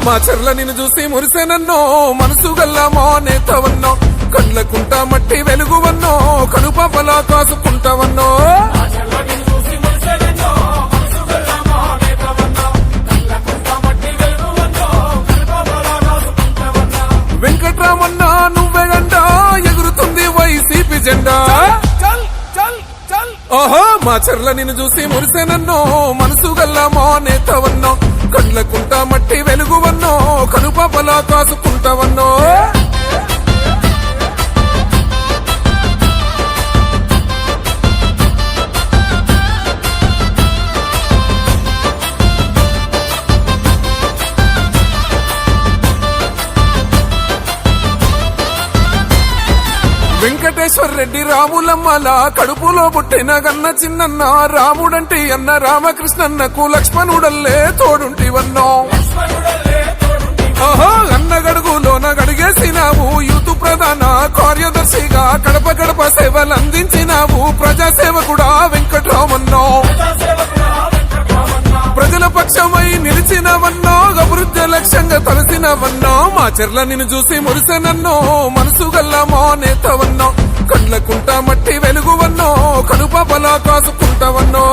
మా చెర్ల నిన్ను చూసి మురిసేనన్నో మనసు గల్లామో నేతవన్నో కళ్ళకుంట మట్టి వెలుగువన్నో కనుపాపలా కాసుకుంటావన్నో వెంకట్రామన్నా నువ్వెగండా ఎగురుతుంది వైసీపీ జెండా ఓహో మా చెర్ల నిన్ను చూసి మురిసేనన్నో మనసు గల్లామో నేతవన్నో కళ్ళకుంట మట్టి వెలుగువన్నో కనుపాపలా కాసుకుంటావన్నో వెంకటేశ్వర రెడ్డి రాములమ్మల కడుపులో పుట్టిన గన్న చిన్నన్న రాముడంటే అన్న రామకృష్ణన్నకు లక్ష్మణుడల్లే తోడుంటివన్నో ఓహో అన్న గడుగులోన గడిగేసినావు యూత్ ప్రధాన కార్యదర్శిగా గడప గడప సేవలు అందించినావు ప్రజాసేవకుడా వెంకట్రామన్నో ప్రజల పక్షమై నిలిచినవన్నో అభివృద్ధి లక్ష్యంగా తలసినవన్నో మా చెర్ల నిన్ను చూసి మురిసెనన్నో మనసు గల్లామో నేతవన్నో కళ్ళకుంట మట్టి వెలుగువన్నో కనుపాపలా కాసుకుంటావన్నో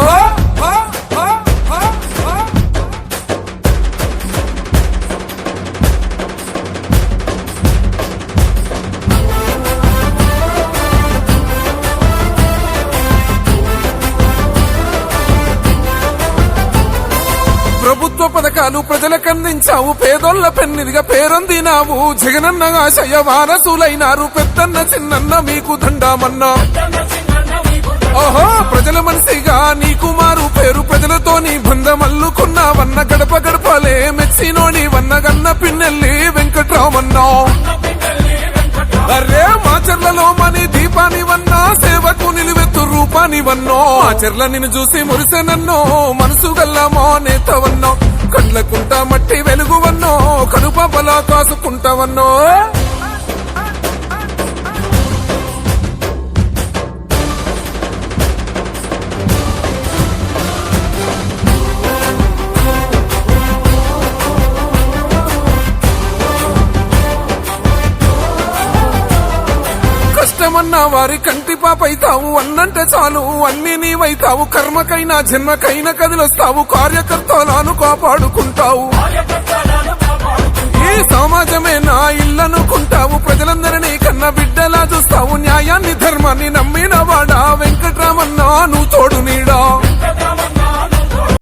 ప్రభుత్వ పథకాలు ప్రజలకందించావు పేదోళ్ల పెన్నిదిగా పేరొందినావు జగనన్న ఆశయ వారసులైనారు పెద్దన్న చిన్నన్న మీకు దండామన్నా ఓహో ప్రజల మనిషిగా నీకు మారు పేరు ప్రజలతో నీ బంధమల్లుకున్నావన్న గడప గడపలే మెచ్చినోని వన్న గన్న పిన్నెల్లి వెంకట్రామన్నా అరే మా చెర్లలో మని దీపాని వన్నా సేవకు నిలువెత్తు రూపాని వన్నో మా చెర్ల నిన్ను చూసి మురిసెనన్నో మనసు గల్లామో నేతవన్నో కళ్ళకుంట మట్టి వెలుగువన్నో కనుపాపలా కాసుకుంటావన్నో కష్టమన్నా వారి కంటి పాపైతావు అన్నంటే చాలు అన్ని నీవైతావు కర్మకైనా జన్మకైనా కదిలొస్తావు కార్యకర్తలను కాపాడుకుంటావు ఈ సమాజమే నా ఇల్లనుకుంటావు ప్రజలందరినీ కన్నా బిడ్డలా చూస్తావు న్యాయాన్ని ధర్మాన్ని నమ్మిన వాడా